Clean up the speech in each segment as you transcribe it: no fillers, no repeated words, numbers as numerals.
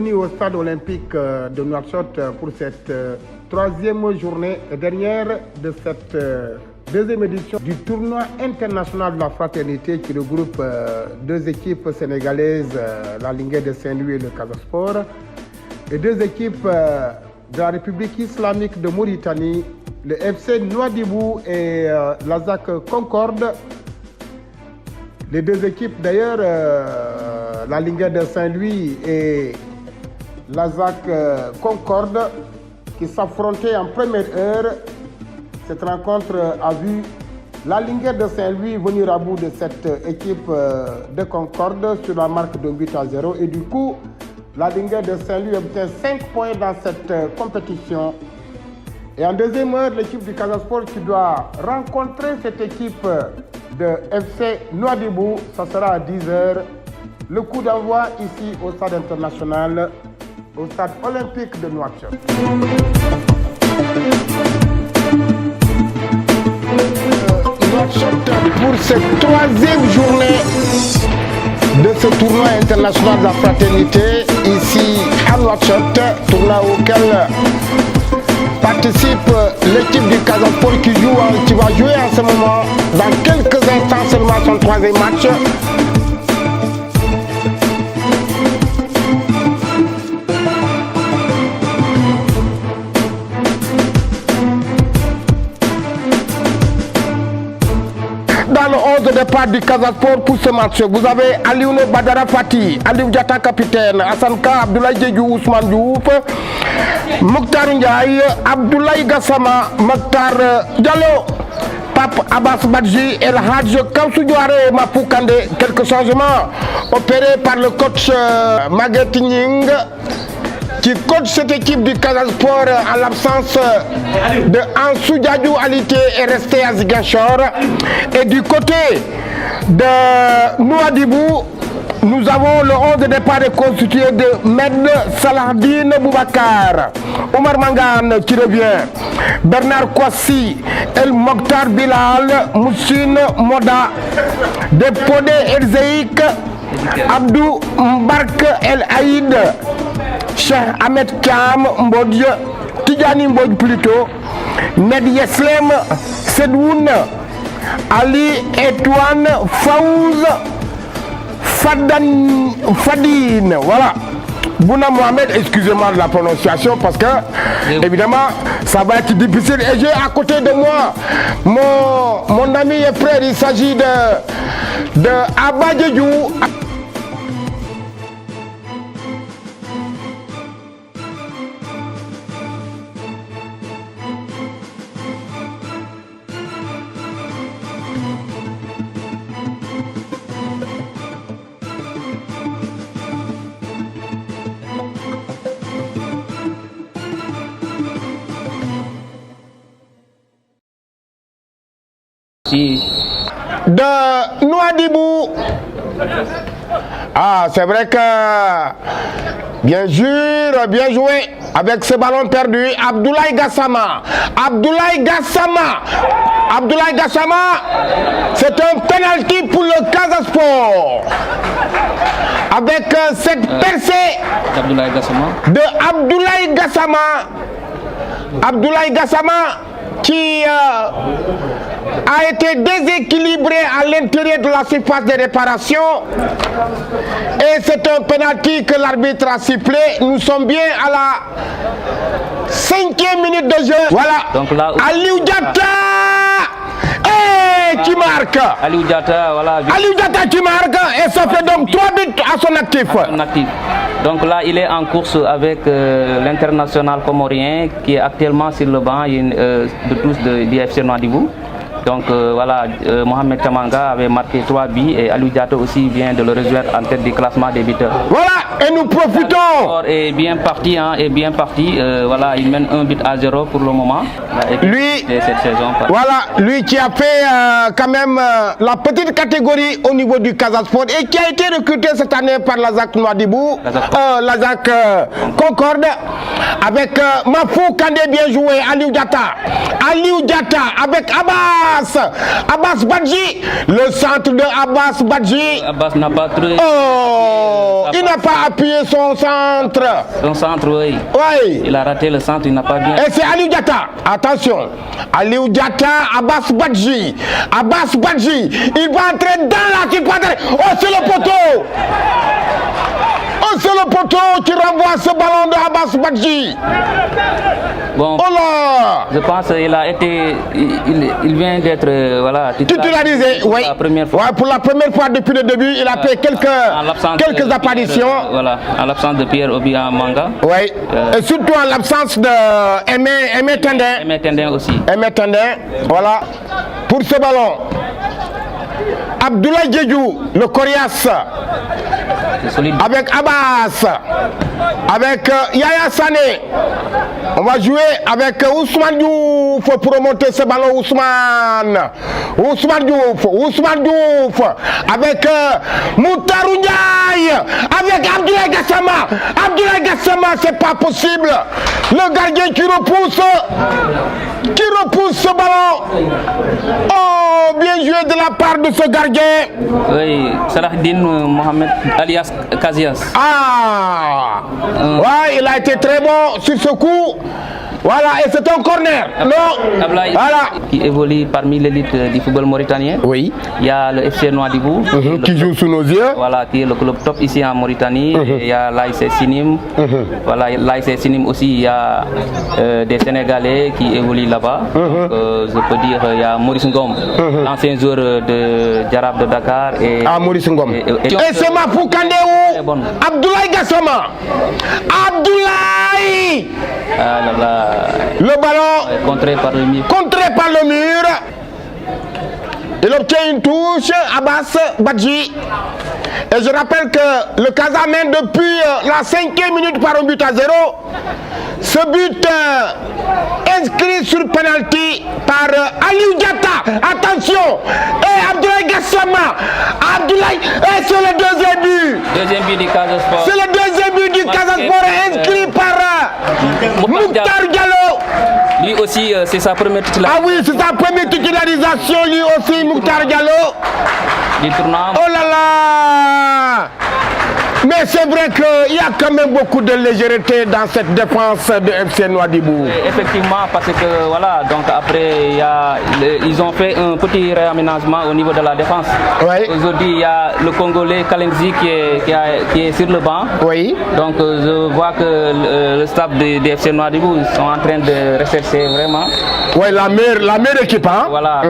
bienvenue au stade olympique de Nouakchott pour cette troisième journée et dernière de cette deuxième édition du tournoi international de la fraternité qui regroupe deux équipes sénégalaises, la Linguère de Saint-Louis et le Casa Sport, et deux équipes de la République islamique de Mauritanie, le FC Nouadhibou et l'ASAC Concorde. Les deux équipes d'ailleurs, la Linguère de Saint-Louis et l'ASAC Concorde, qui s'affrontaient en première heure. Cette rencontre a vu la Linguère de Saint-Louis venir à bout de cette équipe de Concorde sur la marque de 8-0. Et du coup, la Linguère de Saint-Louis obtient 5 points dans cette compétition. Et en deuxième heure, l'équipe du Casa Sport qui doit rencontrer cette équipe de FC Nouadhibou, ça sera à 10h. Le coup d'envoi ici au stade international, au stade olympique de Nouakchott. Nouakchott pour cette troisième journée de ce tournoi international de la fraternité, ici à Nouakchott, tournoi auquel participe l'équipe du Casa Sport qui va jouer en ce moment, dans quelques instants seulement, son troisième match. Dans le 11 de départ du Casa Sport pour ce match, vous avez Alioune Badara Fati, Aliou Diatta capitaine, Hassan Ka, Abdoulaye Diédhiou, Ousmane Diouf, Mokhtar Ndiaye, Abdoulaye Gassama, Mokhtar Diallo, Pape Abbas Badji, El Hadj Kawsou Diouaré et Mafou Kandé. Quelques changements opérés par le coach Maguette Ning, qui coach cette équipe du Casa Sport en l'absence de Ansou Diadou Alité est resté à Ziguinchor. Et du côté de Nouadhibou, nous avons le 11 de départ constitué de Med Saladine Boubacar, Omar Mangane qui revient, Bernard Kouassi, El Mokhtar Bilal, Moussine Moda, Depodé Erzeïk, Abdou Mbark El Aïd, Cheikh Ahmed Kam Mbodj, Tidjani Mbodj plutôt, Ned Yeslem Sedoun, Ali Etouane Faouz, Fadine, voilà. Bouna Mohamed, excusez-moi de la prononciation parce que, évidemment, ça va être difficile. Et j'ai à côté de moi mon ami et frère, il s'agit de Abba Diédhiou. De Nouadhibou. Ah, c'est vrai que bien sûr, bien joué avec ce ballon perdu. Abdoulaye Gassama. Abdoulaye Gassama, c'est un penalty pour le Casa Sport. Avec cette percée de Abdoulaye Gassama qui a été déséquilibré à l'intérieur de la surface de réparation. Et c'est un penalty que l'arbitre a sifflé. Nous sommes bien à la 5e minute de jeu. Voilà. Donc là, Aliou Diatta qui marque. Aliou Diatta, voilà. Aliou Diatta qui marque. Et ça fait donc 3 buts à son actif. Donc là, il est en course avec l'international comorien qui est actuellement sur le banc de tous du FC Nouadhibou. Donc voilà, Mohamed Tamanga avait marqué 3 buts et Aliou Diatta aussi vient de le rejoindre en tête du classement des buteurs. Voilà, et nous profitons. Et bien parti, hein, et bien parti. Voilà, il mène 1-0 pour le moment. Lui, cette saison. Voilà, lui qui a fait quand même la petite catégorie au niveau du Casa Sport et qui a été recruté cette année par l'ASAC Nouadhibou, l'ASAC Concorde, avec Mafou Kandé bien joué, Aliou Diatta avec Abba Abbas Badji, le centre de Abbas Badji. Abbas n'a pas trouvé. Oh, il n'a pas appuyé son centre. Son centre, oui. Oui. Il a raté le centre, il n'a pas bien. Et c'est Aliou Diatta. Attention. Aliou Diatta, Abbas Badji. Abbas Badji, il va entrer dans la surface. Oh, c'est le poteau. Oh, c'est le poteau qui renvoie ce ballon de Abbas Badji. Bon, Oh là. je pense qu'il a été, il vient d'être voilà, Titularisé, pour oui. la première fois. Ouais, pour la première fois depuis le début, il a fait quelques apparitions. Voilà, en l'absence de Pierre Obia Manga. Oui. Et surtout en l'absence de Aimé Tendin. Aimé Tendin aussi. Aimé Tendin, voilà. Pour ce ballon, Abdoulaye Diédhiou, le coriace, C'est solide. avec Abbas, avec Yaya Sané. On va jouer avec Ousmane Diouf pour remonter ce ballon. Ousmane Diouf, avec Moutarou Ndiaye, avec Abdoulaye Gassama. Abdoulaye Gassama, c'est pas possible. Le gardien qui repousse ce ballon. Oh, bien joué de la part de ce gardien. Oui, Salahdine Mohamed alias Kazias. Ah, ouais, il a été très bon sur ce coup. Voilà, et c'est un corner. Non, Ablaye, voilà. qui évolue parmi l'élite du football mauritanien. Oui. Il y a le FC Nouadhibou, Qui joue sous nos yeux. voilà, qui est le club top ici en Mauritanie. Et il y a l'AIC Sinim. Voilà, l'AIC Sinim aussi, il y a des Sénégalais qui évoluent là-bas. Je peux dire, il y a Maurice Ngom, l'ancien joueur de Djarab de Dakar. Et, Maurice Ngom. et c'est Mafou Kandéou. Très bonne. Abdoulaye Gassama. Abdoulaye. Ah là là, Le ballon contré par le mur. contré par le mur. Il obtient une touche, Abbas Badji. Et je rappelle que le Casa mène depuis la 5e minute par un but à 0. Ce but inscrit sur penalty par Aliou Diatta. Attention. Et Abdoulaye Gassama. Abdoulaye. Et c'est le deuxième but. Deuxième but du Casa Sport. C'est le deuxième but du Casa Sport inscrit par Mokhtar Diallo. Lui aussi, c'est sa première titularisation Ah oui, c'est sa première titularisation, lui aussi, Mokhtar Diallo. du tournoi. Oh là là! Mais c'est vrai qu'il y a quand même beaucoup de légèreté dans cette défense de FC Nouadhibou. Effectivement, parce que voilà, donc après, ils ont fait un petit réaménagement au niveau de la défense. Oui. Aujourd'hui, il y a le Congolais Kalenzi qui est sur le banc. Oui. Donc je vois que le staff de FC Nouadhibou sont en train de rechercher vraiment. Oui, la meilleure équipe, hein? Voilà.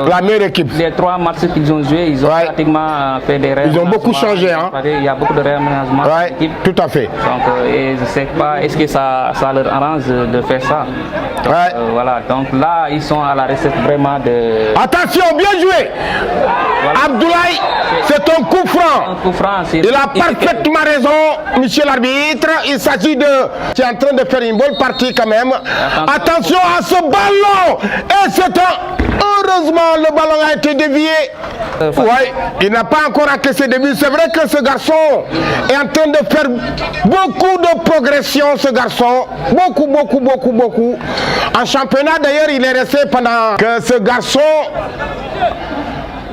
La meilleure équipe. Les 3 matchs qu'ils ont joués, ils ont pratiquement fait des réaménagements. Ils ont beaucoup changé, hein? Il y a beaucoup de réaménagements. Oui, tout à fait. Donc, et je ne sais pas, est-ce que ça leur arrange de faire ça? Donc, voilà, donc là, ils sont à la recette vraiment de... Attention, bien joué! Voilà. Abdoulaye, c'est un coup franc. Un coup franc, il a parfaitement raison, monsieur l'arbitre. Il s'agit de... Tu es en train de faire une bonne partie quand même. Attention à ce ballon! Et c'est un... Heureusement, le ballon a été dévié. Oui, il n'a pas encore encaissé de but. C'est vrai que ce garçon est en train de faire beaucoup de progression, ce garçon. Beaucoup. En championnat, d'ailleurs, il est resté pendant que ce garçon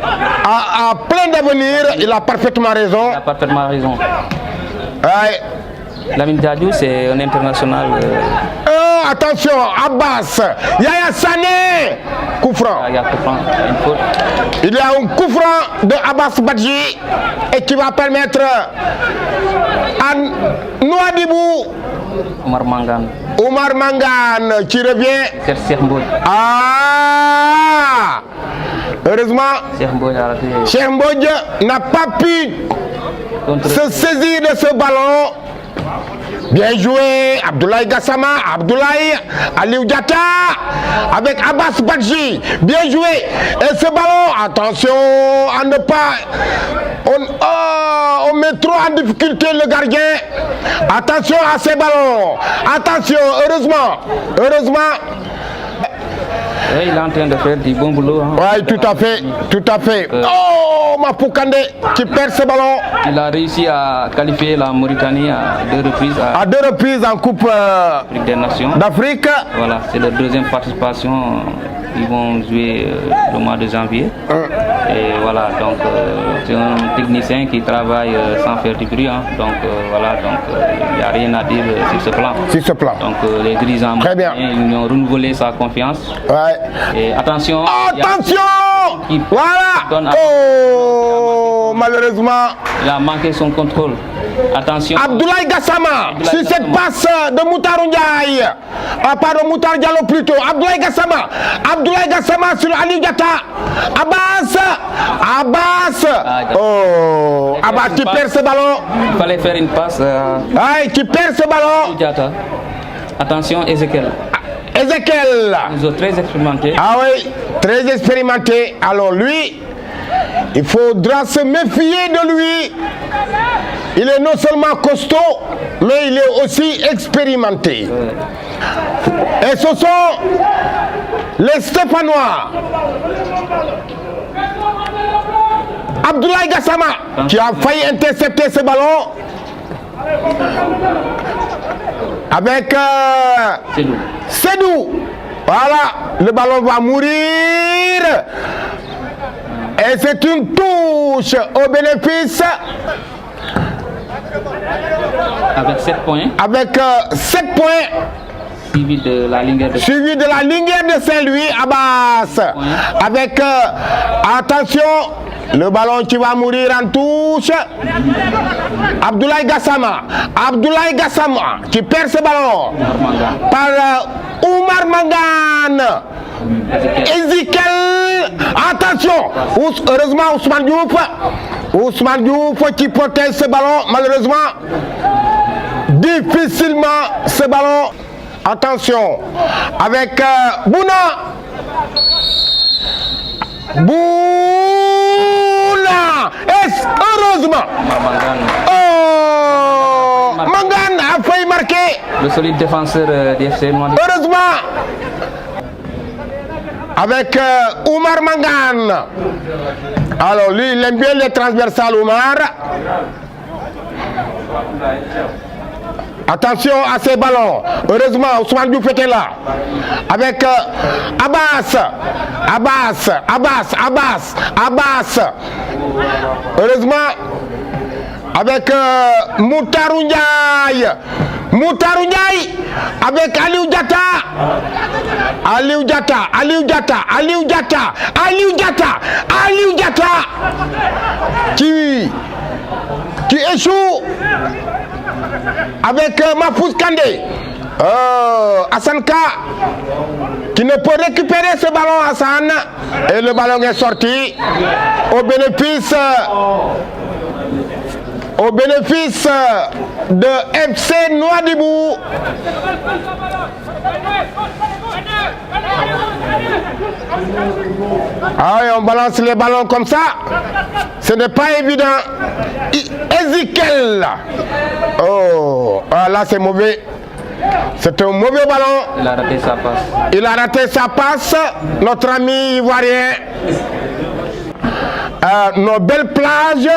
a plein d'avenir. Il a parfaitement raison. Il a parfaitement raison. Ouais. Lamine Diadio, c'est un international. Attention, Abbas, Yaya Sané, coup franc. Il y a coup franc, une faute. Il y a un coup franc de Abbas Badji et qui va permettre à Nouadhibou, Omar Mangane qui revient. C'est Cheikh Mbodj. Ah, heureusement, Cheikh Mbodj n'a pas pu se saisir de ce ballon. Bien joué, Abdoulaye Gassama, Abdoulaye, Aliou Diatta, avec Abbas Badji. Bien joué. Et ce ballon, attention à ne pas... On met trop en difficulté le gardien. Attention à ces ballons. Attention, heureusement. Il est en train de faire du bon boulot. Hein. Oui, tout à fait. Oh, Mafou Kandé qui perd ce ballon. Il a réussi à qualifier la Mauritanie à 2 reprises. À 2 reprises en Coupe des Nations d'Afrique. Voilà, c'est leur 2e participation ils vont jouer le mois de janvier. Et voilà, donc c'est un technicien qui travaille sans faire du bruit. Hein. Donc voilà, donc il n'y a rien à dire sur ce plan. Sur ce plan. Donc les dirigeants, très bien, ils ont renouvelé sa confiance. Ouais. Et attention. Attention. Voilà. Oh, malheureusement. Il a manqué son contrôle. Attention. Abdoulaye Gassama, sur cette passe de Moutarou Ndiaye. Pardon, Moutar Diallo plutôt. Abdoulaye Gassama sur Ali Diatta. Abbas. Oh, Abbas qui perd ce ballon. Il fallait faire une passe. Qui perd ce ballon. Diatta. Attention, Ezekiel. Ils sont très expérimentés. Ah oui, très expérimenté. Alors lui, il faudra se méfier de lui. Il est non seulement costaud, mais il est aussi expérimenté. Et ce sont les Stéphanois. Abdoulaye Gassama qui a failli intercepter ce ballon avec Sédou. Voilà, le ballon va mourir. Et c'est une touche au bénéfice. Avec 7 points. Avec 7 points. Suivi de la Linguère de Saint-Louis, Abbas. Avec, attention, le ballon qui va mourir en touche. Abdoulaye Gassama qui perd ce ballon par Oumar Mangane. Ezekiel, attention, heureusement Ousmane Diouf qui protège ce ballon, malheureusement difficilement ce ballon. Attention avec Bouna. Heureusement. Oh, Mangane a failli marquer. Le solide défenseur d'FC. Heureusement. Avec Oumar Mangane. Alors lui, il aime bien les transversales, Oumar. Attention à ces ballons. Heureusement, Ousmane Diouf était là. Avec Abbas. Heureusement, avec Moutarou Ndiaye. Avec Aliou Diatta qui échoue avec Mahfouz Kandé. Hassan Ka qui ne peut récupérer ce ballon, Hassan, et le ballon est sorti au bénéfice de FC Nouadhibou. Ah oui, on balance les ballons comme ça, ce n'est pas évident. Ezekiel. Oh, là c'est mauvais. C'est un mauvais ballon. Il a raté sa passe. Notre ami ivoirien. Nos belles plages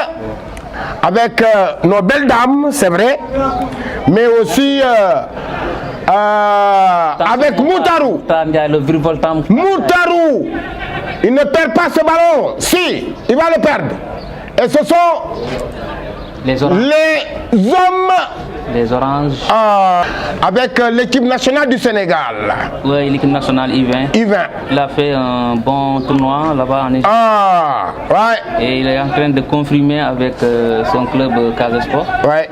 avec nos belles dames, c'est vrai, mais aussi avec Moutarou. Il ne perd pas ce ballon. Si, il va le perdre. Et ce sont les hommes. Les oranges. Avec l'équipe nationale du Sénégal. Oui, l'équipe nationale I20. Il a fait un bon tournoi là-bas en Égypte. Ouais. Et il est en train de confirmer avec son club Casa Sport. Ouais.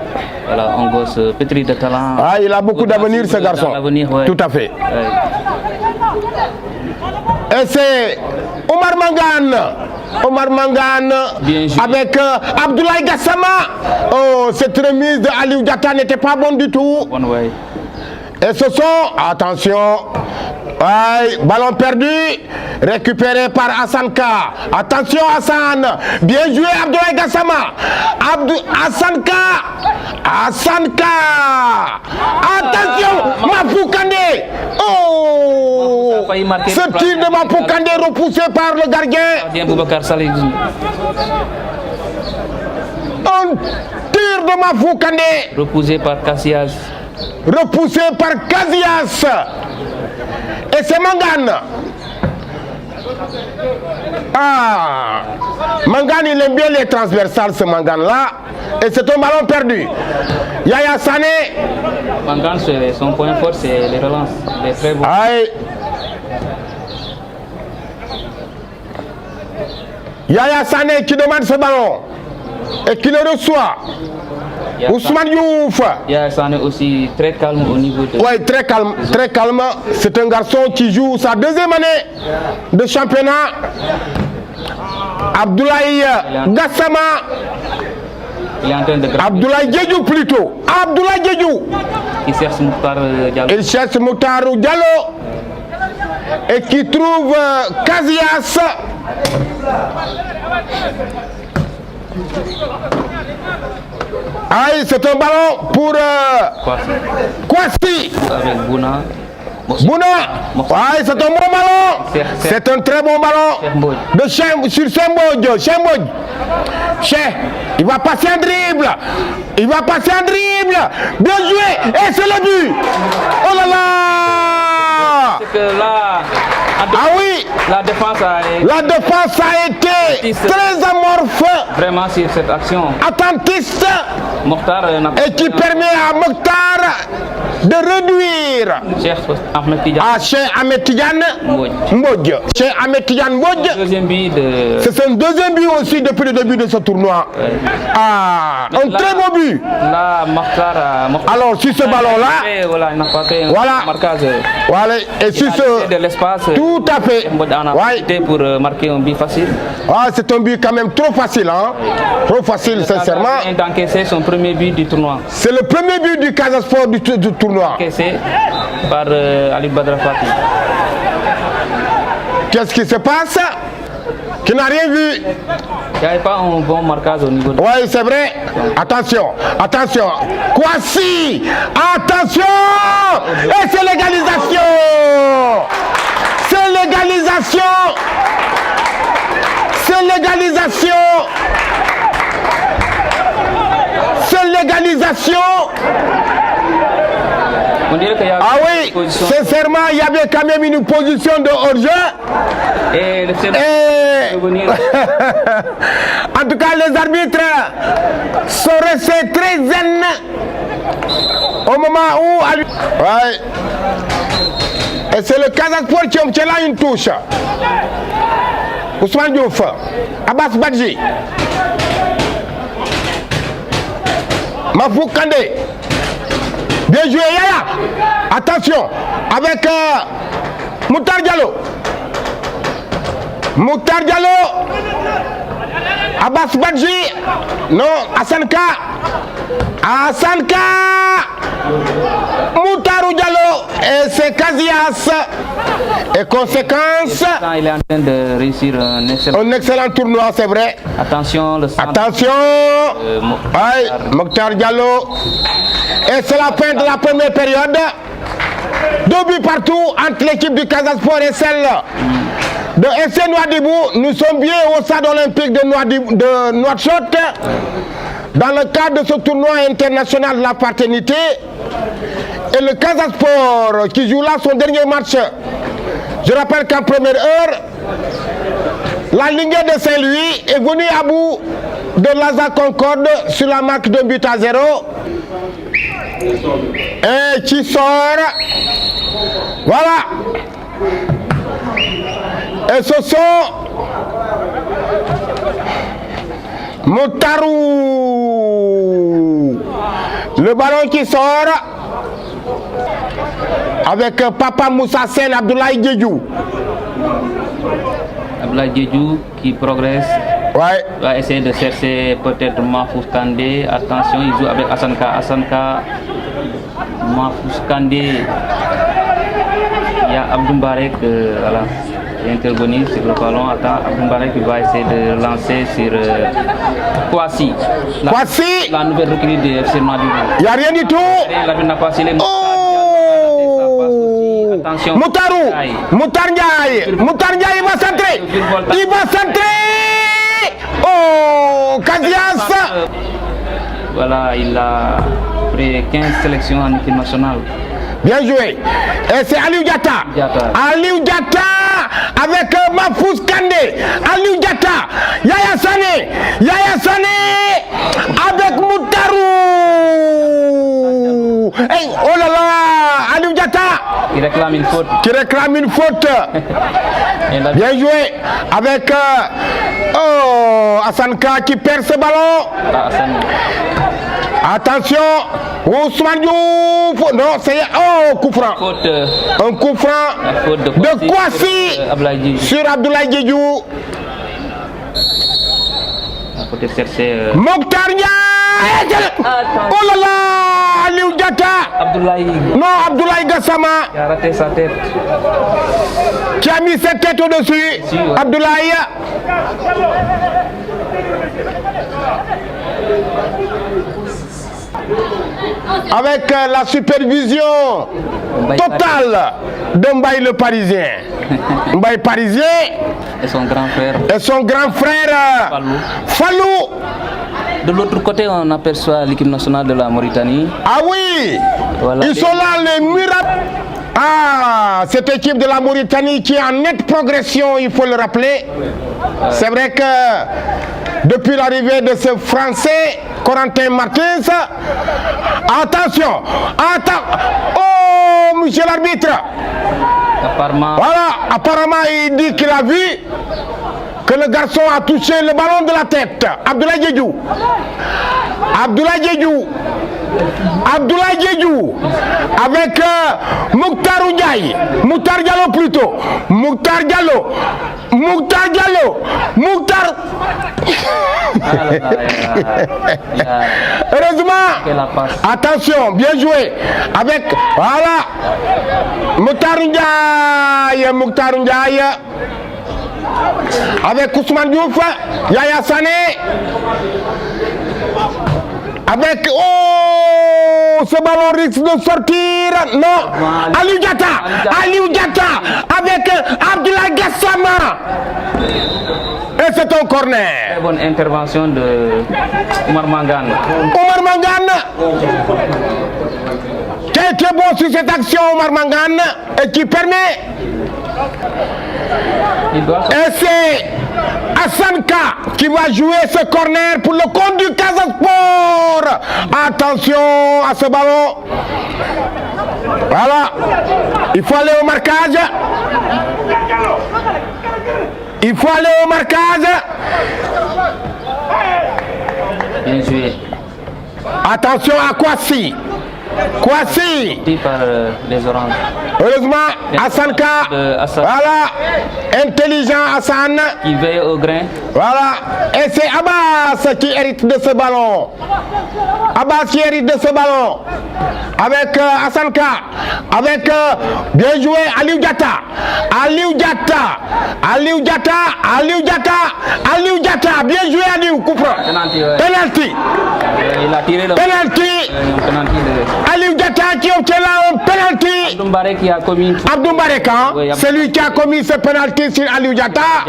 Voilà, un gosse pétri de talent. Il a beaucoup d'avenir, ce garçon. Ouais. Tout à fait. Ouais. Et c'est Oumar Mangane avec Abdoulaye Gassama. Oh, cette remise de Aliou Diatta n'était pas bonne du tout. Et ce sont, attention, ballon perdu, récupéré par Hassan Ka. Attention Hassan, bien joué Abdoulaye Gassama. Hassan Ka. Attention, Mahfouz Kandé. Oh, ce tir de Mahfouz Kandé repoussé par le gardien. Un tir de Mahfouz Kandé. Repoussé par Casillas. Et c'est Mangane. Ah, Mangane, il aime bien les transversales, ce Mangane-là. Et c'est un ballon perdu. Yaya Sané. Mangane, son point fort, c'est les relances. Les très bons. Aïe. Yaya Sané qui demande ce ballon et qui le reçoit. Ousmane Diouf. Yaya Sané aussi très calme au niveau de... Oui, très calme, très calme. C'est un garçon qui joue sa deuxième année de championnat. Abdoulaye Gassama. Il est en train de... Abdoulaye Djedjou plutôt. Abdoulaye Djedjou. Il cherche Mouktar Diallo. Il cherche Mouktar Diallo. Et qui trouve Casillas. Aïe, c'est un ballon pour Kwasi. Avec Bouna. Bouna. Aïe, c'est un bon ballon. C'est un très bon ballon. De sur Chembodj. Cheikh, il va passer un dribble. Il va passer un dribble. Bien joué. Et c'est le but. Oh là là. C'est que là... Ah oui, la défense a été très amorphe, vraiment sur cette action. Attentiste, Mokhtar et qui permet à Mokhtar de réduire Cheikh Ahmed Tidiane Mbodj. Cheikh Ahmed Tidiane Mbodj. C'est son deuxième but aussi depuis le début de ce tournoi. Ah, un très beau but. Là, alors sur ce ballon-là, voilà, et sur ce de l'espace. Tout à fait. Ouais. Pour marquer un but facile. Ah, c'est un but quand même trop facile, hein? Trop facile, sincèrement. Il a encaissé son premier but du tournoi. C'est le premier but du Casa Sport du tournoi. Encaissé par Ali Badara Fati. Qu'est-ce qui se passe? Qui n'a rien vu? Il n'y avait pas un bon marquage au niveau de... Oui, c'est vrai. Attention, attention. Kwasi! Attention! Et c'est l'égalisation! C'est l'égalisation! C'est l'égalisation! C'est l'égalisation! Ah oui, sincèrement, il y avait quand même une position de hors-jeu. Et en tout cas, les arbitres sont restés très zen au moment où... Ouais. Et c'est le Casa Sport qui obtient là une touche. Ousmane Diouf, Abbas Badji, Mafou Kandé. Bien joué, Yaya. Attention, avec Mouktar Diallo. Mouktar Diallo. Abbas Badji. Non, Hassanka. Hassanka. Mouktar Diallo. Et c'est Casillas. Et conséquence. Il est en train de réussir un excellent tournoi, c'est vrai. Attention, le centre. Attention. Mouktar Diallo. Et c'est la fin de la première période. 2 buts partout entre l'équipe du Casa Sport et celle de FC Nouadhibou. Nous sommes bien au stade olympique de Nouakchott dans le cadre de ce tournoi international de la fraternité. Et le Casa Sport qui joue là son dernier match. Je rappelle qu'en première heure, la lignée de Saint-Louis est venue à bout de Laza Concorde sur la marque d'un but à 0. Et qui sort. Voilà. Et ce sont Mouktarou. Le ballon qui sort avec Papa Moussa Sen, Abdoulaye Djedjou. Abdoulaye Djedjou qui progresse. Ouais. Va essayer de chercher peut-être Mahfouz Kandé. Attention, il joue avec Hassanka. Hassanka, Mahfouz Kandé. Il y a Abdou Mbarek voilà, qui est intervenu sur le ballon. Attends, Abdou Mbarek va essayer de lancer sur Kwasi. Kwasi. La nouvelle recrue de FC Nouadhibou. Il n'y a rien du tout. Moutarou, Mouktar Ndiaye, il va centrer. Il va centrer. Oh, Casillas. Voilà, il a pris 15 sélections en équipe nationale. Bien joué. Et c'est Aliou Diatta. Aliou Diatta avec avec Mahfouz Kandé, Aliou Diatta, Yaya Sané, avec Moutarou. Hey, oh là là, Aliou Diatta. Qui réclame une faute. Bien joué. Avec Hassan Ka qui perd ce ballon. Attention, Ousmane Diouf. Non, c'est coup franc. Un coup franc de Kouassi sur Abdoulaye Diédhiou. Peut-être chercher. Mokhtar Ndiaye. Oh là là, Aliou Diatta. Abdoulaye Gassama. Qui a raté sa tête. Qui a mis cette tête au-dessus. Si, ouais. Abdoulaye. Avec la supervision totale de Mbaye le Parisien. Mbaye Parisien. Et son grand frère. Fallou. De l'autre côté, on aperçoit l'équipe nationale de la Mauritanie. Ah oui, voilà, ils sont là, les Murat. Ah, cette équipe de la Mauritanie qui est en nette progression, il faut le rappeler. C'est vrai que depuis l'arrivée de ce Français, Corentin Martins, attention, oh, monsieur l'arbitre. Apparemment, il dit qu'il a vu que le garçon a touché le ballon de la tête. Abdoulaye Diédhiou avec Mokhtar Ndiaye. Mokhtar Diallo plutôt. Heureusement, attention, bien joué. Avec, voilà, Mokhtar Ndiaye. Avec Ousmane Diouf, Yaya Sané. Avec, ce ballon risque de sortir. Non, Aliou Diatta avec Abdoulaye Gassama. Et c'est un corner. Très bonne intervention de Oumar Mangane. Qui a été bon sur cette action, Oumar Mangane, et qui permet. Et c'est Hassan Ka qui va jouer ce corner pour le compte du Casa Sport. Attention à ce ballon. Voilà. Il faut aller au marquage. Bien joué. Attention à Kouassi. Par les oranges. Heureusement, Hassan Ka. Voilà. Intelligent Hassan. Qui veille au grain. Voilà. Et c'est Abbas qui hérite de ce ballon. Avec Hassan Ka. Avec, bien joué, Aliou Diatta. Bien joué, Aliou. Penalty. Il a tiré le penalty. Aliou Diatta qui obtient là un penalty. Abdou Mbaré qui a commis. Abdou Mbaré, oui, c'est lui qui a commis ce penalty sur Aliou Diatta.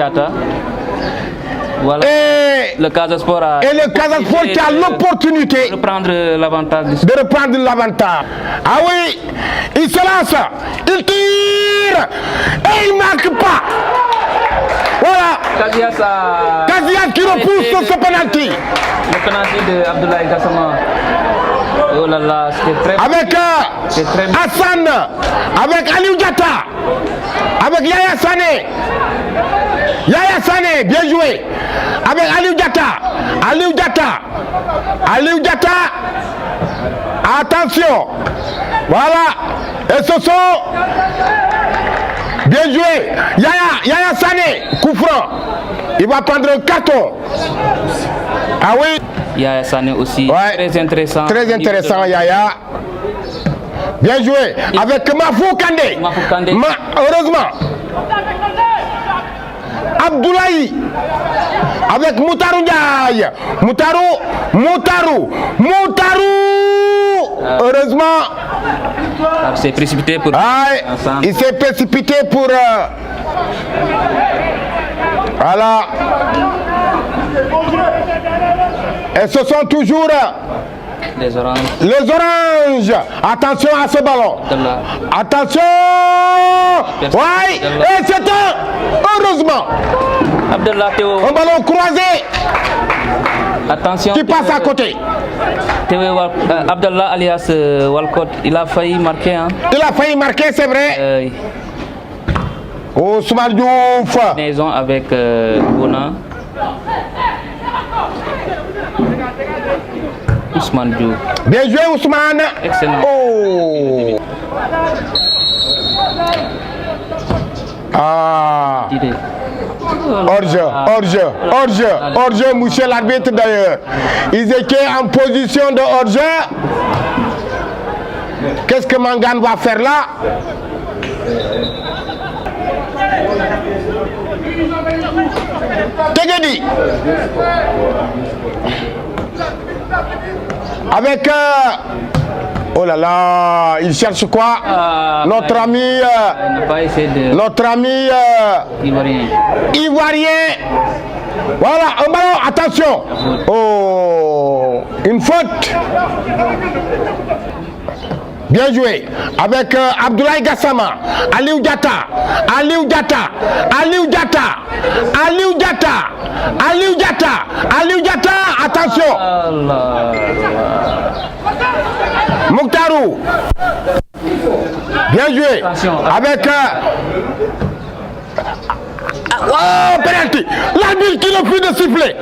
Voilà. Et le Casa Sport qui a l'opportunité de reprendre l'avantage. Ah oui, il se lance, il tire et il ne marque pas. Voilà. Casillas qui repousse ce penalty. Le penalty de Abdoulaye Gassama. Oh là là, c'était très avec Hassan, avec Aliou Diatta, avec Yaya Sané, bien joué. Avec Aliou Diatta. Attention. Voilà. Et ce sont bien joué. Yaya Sané, coup franc. Il va prendre un carton. Ah oui. Yaya Sané aussi, ouais. Très intéressant Yaya. Bien joué. Avec Mahfouz Kandé. Heureusement. Abdoulaye. Avec Moutarou Ndiaye. Moutarou. Heureusement. Il s'est précipité pour. Il s'est précipité pour. Voilà. Et ce sont toujours les oranges. Attention à ce ballon. Attention. Ouais. Et c'est heureusement. Abdallah Théo. Un ballon croisé. Attention. Qui passe à côté. Théo Abdallah alias Walcott, il a failli marquer. Hein. Il a failli marquer, c'est vrai. Ousmane Diouf. Maison avec Bona. Ousmane Diouf. Bien joué Ousmane. Excellent. Oh. Ah. Hors-jeu, monsieur l'arbitre d'ailleurs. Ils étaient en position de hors-jeu. Qu'est-ce que Mangane va faire là? Tegedi. Avec oh là là, il cherche quoi? Notre ami Ivoirien. Voilà, un ballon, attention. Oh, une faute. Bien joué. Avec Abdoulaye Gassama, Aliou Diatta, attention. Mouktarou. Bien joué. Avec oh, penalty. L'arbitre qui ne plus de siffler.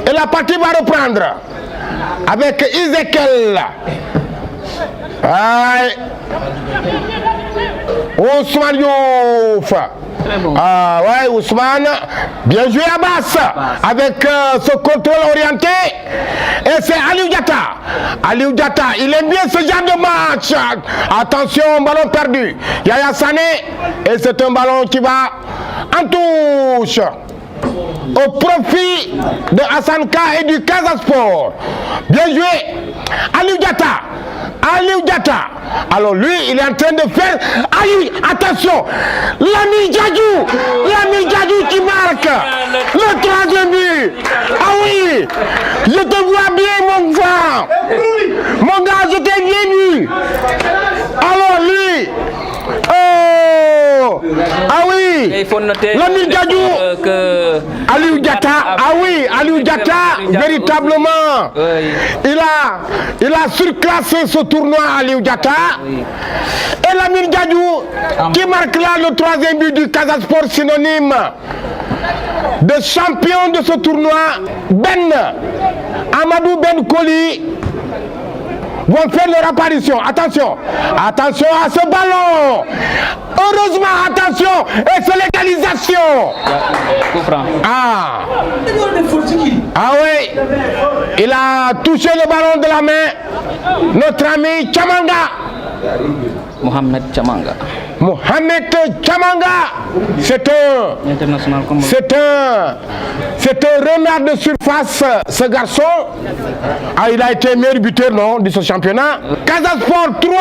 Et la partie va reprendre. Avec Ezekiel. Ousmane Diouf. Ah ouais, Ousmane. Bien joué Abbas. Avec ce contrôle orienté. Et c'est Aliou Diatta. Il aime bien ce genre de match. Attention, ballon perdu. Yaya Sané. Et c'est un ballon qui va en touche. Au profit de Hassan Ka et du Casa Sport. Bien joué. Aliou Diatta. Alors lui, il est en train de faire... Aïe, attention. Lamine Diadou qui marque. Le troisième but. Ah oui. Je te vois bien, mon gars. Mon gars, je t'ai bien vu. Alors lui... Oh. Ah oui. Et il faut noter Lamine Diadou. Aliou Diatta, véritablement, il a surclassé ce tournoi Aliou Diatta. Et Lamine Diadou qui marque là le troisième but du Casa Sport, synonyme de champion de ce tournoi. Amadou Ben Koli vont faire leur apparition. Attention à ce ballon. Heureusement, attention, et c'est l'égalisation. Ah oui, il a touché le ballon de la main. Notre ami Tchamanga. Mohamed Tchamanga. C'est un renard de surface, ce garçon. Ah, il a été meilleur buteur, non, de ce championnat. Casa Sport 3,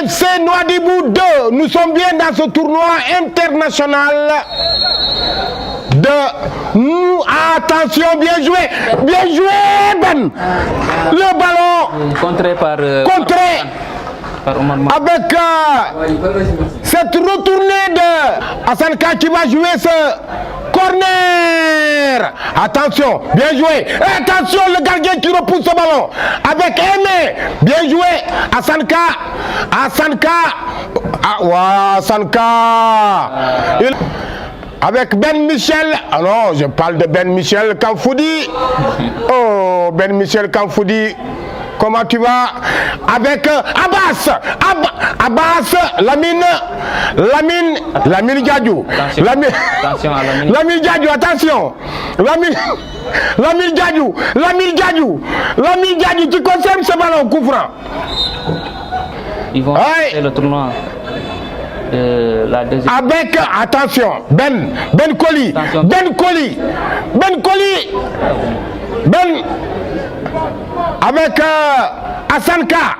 FC Nouadhibou 2. Nous sommes bien dans ce tournoi international de nous. Attention, bien joué, Ben. Le ballon Contré par avec cette retournée de Hassan Ka qui va jouer ce corner. Attention, bien joué. Attention, le gardien qui repousse ce ballon. Avec Aimé, bien joué. Hassan Ka. Ah, ouais, Hassan Ka. Avec Ben Michel. Ah non, je parle de Ben Michel Kanfoudi. Oh, Ben Michel Kanfoudi. Comment tu vas? Avec Abbas, Lamine Diadou. Lamine Diadou, attention. Lamine Diadou, tu conserves ce ballon, coup franc. Ils vont faire le tournoi. La deuxième. Avec, attention, Ben Koli. Avec Hassan Ka.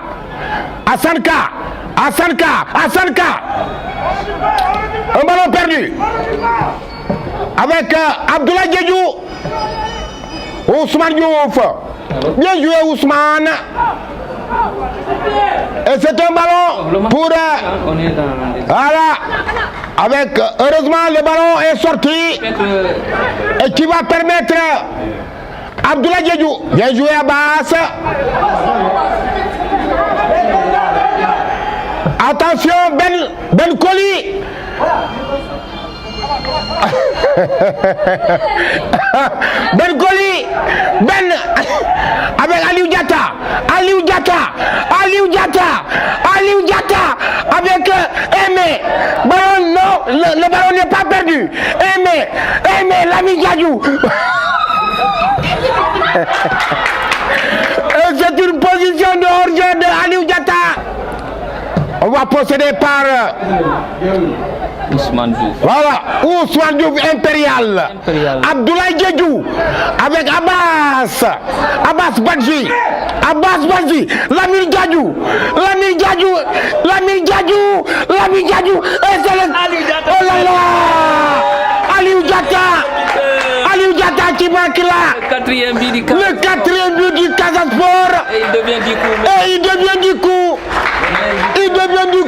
Un ballon perdu. Avec Abdoulaye Diédhiou. Ousmane Diouf. Bien joué Ousmane. Et c'est un ballon pour... On est dans... Voilà. Avec, heureusement, le ballon est sorti. Et qui va permettre... Abdoulaye Diédhiou. Bien joué Abbas. Attention, Ben Koli. Ben Koli. Avec Aliou Diatta. Avec Aimé. Ballon, non, le ballon n'est pas perdu. Aimé, l'ami Diadjou. C'est une position de hors-jeu de Aliou Diatta. On va procéder par Ousmane Diouf. Voilà, Ousmane Diouf impérial. Abdoulaye Diédhiou avec Abbas Badji, Lamine Diadjou. Et c'est le... Oh là là, Aliou Diatta qui marque là. Le quatrième but du Casa Sport. Et il devient du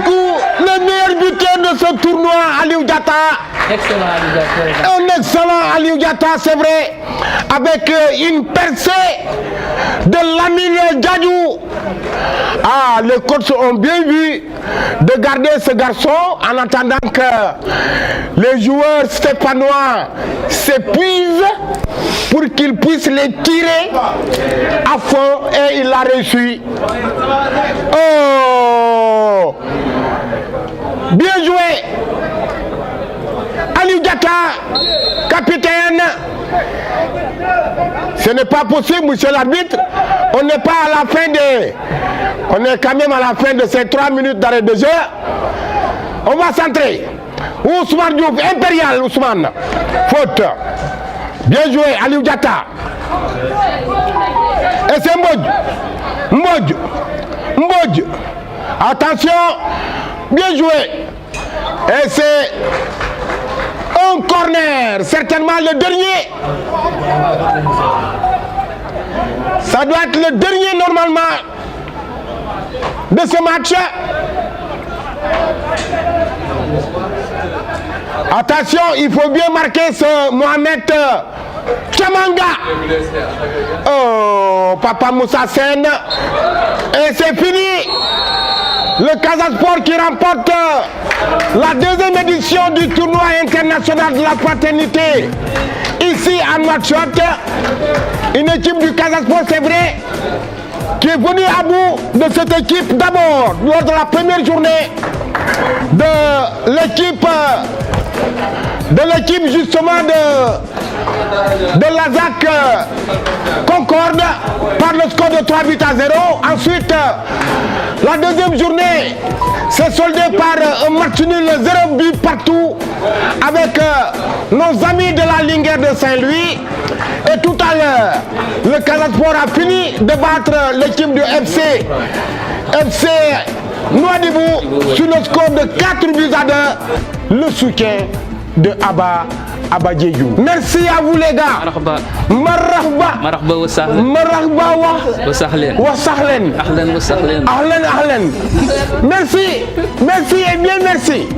coup le meilleur buteur de ce tournoi, Aliou Diatta. Excellent Aliou Diatta. Un excellent Aliou Diatta, c'est vrai, avec une percée de Lamine Diadjou. Ah, les coachs ont bien vu de garder ce garçon en attendant que les joueurs stéphanois s'épuisent pour qu'ils puissent les tirer à fond, et il a réussi. Oh, bien joué Aliou Diatta, capitaine. Ce n'est pas possible, monsieur l'arbitre. On n'est pas à la fin on est quand même à la fin de ces 3 minutes d'arrêt de jeu. On va centrer. Ousmane Diouf, impérial Ousmane. Faute. Bien joué, Aliou Diatta. Et c'est Mbodj. Attention. Bien joué. Et c'est un corner. Certainement le dernier. Ça doit être le dernier normalement de ce match. Attention, il faut bien marquer ce Mohamed Tchamanga. Oh, Papa Moussa Sen. Et c'est fini. Le Casa Sport qui remporte la deuxième édition du tournoi international de la fraternité ici à Nouakchott. Une équipe du Casa Sport, c'est vrai, qui est venue à bout de cette équipe d'abord lors de la première journée de l'équipe justement de l'ASAC Concorde par le score de 3 buts à 0. Ensuite, la deuxième journée s'est soldée par un match nul 0 but partout avec nos amis de la Linguère de Saint-Louis. Et tout à l'heure, le Casa Sport a fini de battre l'équipe du FC Nouadhibou sur le score de 4 buts à 2. Le soutien de Abba Diédhiou. Merci à vous les gars. Marhaba wa sahlan. Wa sahlan. Ahlan. Merci et bien merci.